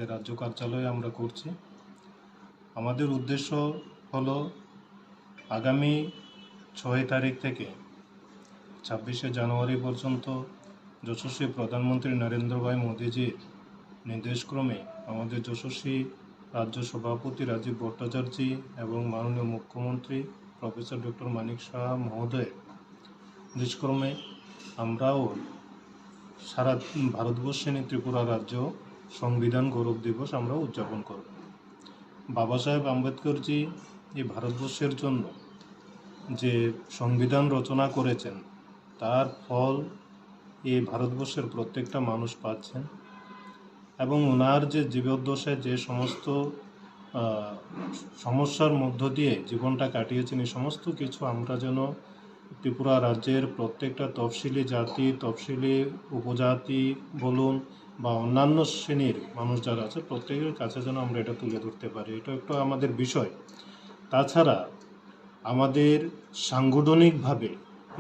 আমাদের রাজ্য কার্যালয়ে আমরা করছি। আমাদের উদ্দেশ্য হলো আগামী 6 তারিখ থেকে 26শে জানুয়ারি পর্যন্ত যশস্বী প্রধানমন্ত্রী নরেন্দ্র ভাই মোদীজির নির্দেশক্রমে আমাদের যশস্বী রাজ্য সভাপতি রাজীব ভট্টাচার্য এবং মাননীয় মুখ্যমন্ত্রী প্রফেসর ডক্টর মানিক সাহা মহোদয়ের নির্দেশক্রমে আমরাও সারা ভারতবর্ষে নিয়ে ত্রিপুরা রাজ্য সংবিধান গৌরব দিবস আমরা উদযাপন করব। বাবা সাহেব আম্বেদকরজি এই ভারতবর্ষের জন্য যে সংবিধান রচনা করেছেন তার ফল এই ভারতবর্ষের প্রত্যেকটা মানুষ পাচ্ছেন এবং ওনার যে জীবদ্দশায় যে সমস্ত সমস্যার মধ্য দিয়ে জীবনটা কাটিয়েছেন এই সমস্ত কিছু আমরা যেন ত্রিপুরা রাজ্যের প্রত্যেকটা তফসিলি জাতি তফসিলি উপজাতি বলুন বা অন্যান্য শ্রেণীর মানুষ যারা আছে প্রত্যেকের কাছে যেন আমরা এটা তুলে ধরতে পারি, এটা একটা আমাদের বিষয়। তাছাড়া আমাদের সাংগঠনিকভাবে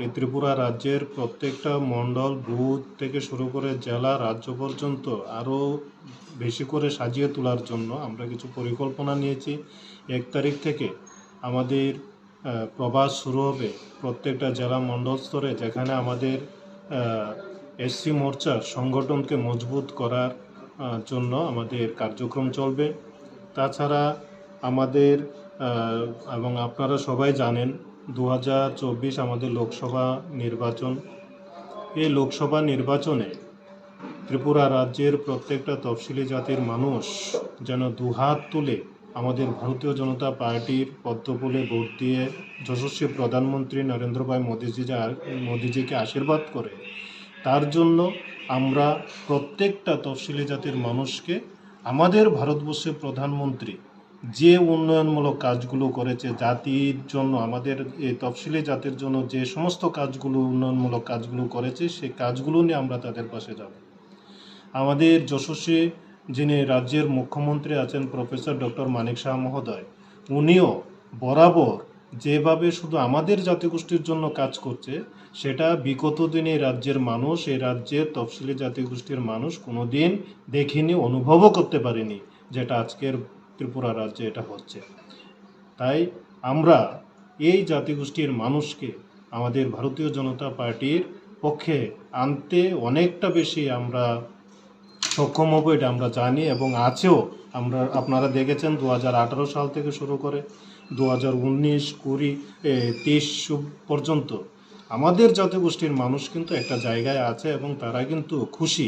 এই ত্রিপুরা রাজ্যের প্রত্যেকটা মণ্ডল বুথ থেকে শুরু করে জেলা রাজ্য পর্যন্ত আরও বেশি করে সাজিয়ে তোলার জন্য আমরা কিছু পরিকল্পনা নিয়েছি। 1 তারিখ থেকে আমাদের প্রবাস শুরু হবে প্রত্যেকটা জেলা মণ্ডল স্তরে, যেখানে আমাদের এসসি মোর্চার সংগঠনকে মজবুত করার জন্য আমাদের কার্যক্রম চলবে। তাছাড়া আমাদের এবং আপনারা সবাই জানেন 2024 আমাদের লোকসভা নির্বাচন। এই লোকসভা নির্বাচনে ত্রিপুরা রাজ্যের প্রত্যেকটা তফসিলি জাতির মানুষ যেন দুহাত তুলে আমাদের ভারতীয় জনতা পার্টির পদ্মফুলে ভোট দিয়ে যশস্বী প্রধানমন্ত্রী নরেন্দ্র ভাই মোদীজিকে আশীর্বাদ করে, তার জন্য আমরা প্রত্যেকটা তফসিলি জাতির মানুষকে আমাদের ভারতবর্ষের প্রধানমন্ত্রী যে উন্নয়নমূলক কাজগুলো করেছে জাতির জন্য, আমাদের এই তফসিলি জাতির জন্য যে সমস্ত কাজগুলো উন্নয়নমূলক কাজগুলো করেছে সেই কাজগুলো নিয়ে আমরা তাদের পাশে যাব। আমাদের যশস্বী যিনি রাজ্যের মুখ্যমন্ত্রী আছেন প্রফেসর ডক্টর মানিক সাহা মহোদয়, উনিও বরাবর যেভাবে শুধু আমাদের জাতিগোষ্ঠীর জন্য কাজ করছে সেটা বিগত দিনে রাজ্যের মানুষ, এই রাজ্যের তফসিলি জাতিগোষ্ঠীর মানুষ কোনো দিন দেখিনি, অনুভবও করতে পারেনি যেটা আজকের ত্রিপুরা রাজ্যে এটা হচ্ছে। তাই আমরা এই জাতিগোষ্ঠীর মানুষকে আমাদের ভারতীয় জনতা পার্টির পক্ষে আনতে অনেকটা বেশি আমরা সক্ষম হব, এটা আমরা জানি এবং আছেও। আপনারা দেখেছেন 2018 সাল থেকে শুরু করে 2019, 20, 23 পর্যন্ত আমাদের জাতিগোষ্ঠীর মানুষ কিন্তু একটা জায়গায় আছে এবং তারা কিন্তু খুশি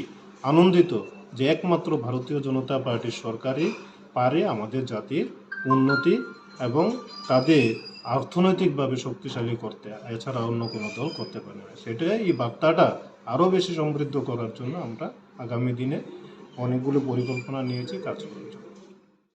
আনন্দিত যে একমাত্র ভারতীয় জনতা পার্টির সরকারই পারে আমাদের জাতির উন্নতি এবং তাদের অর্থনৈতিকভাবে শক্তিশালী করতে, এছাড়া অন্য কোনো দল করতে পারে না। সেটাই এই বার্তাটা আরও বেশি সমৃদ্ধ করার জন্য আমরা আগামী দিনে অনেকগুলো পরিকল্পনা নিয়েছি কাজ করার জন্য।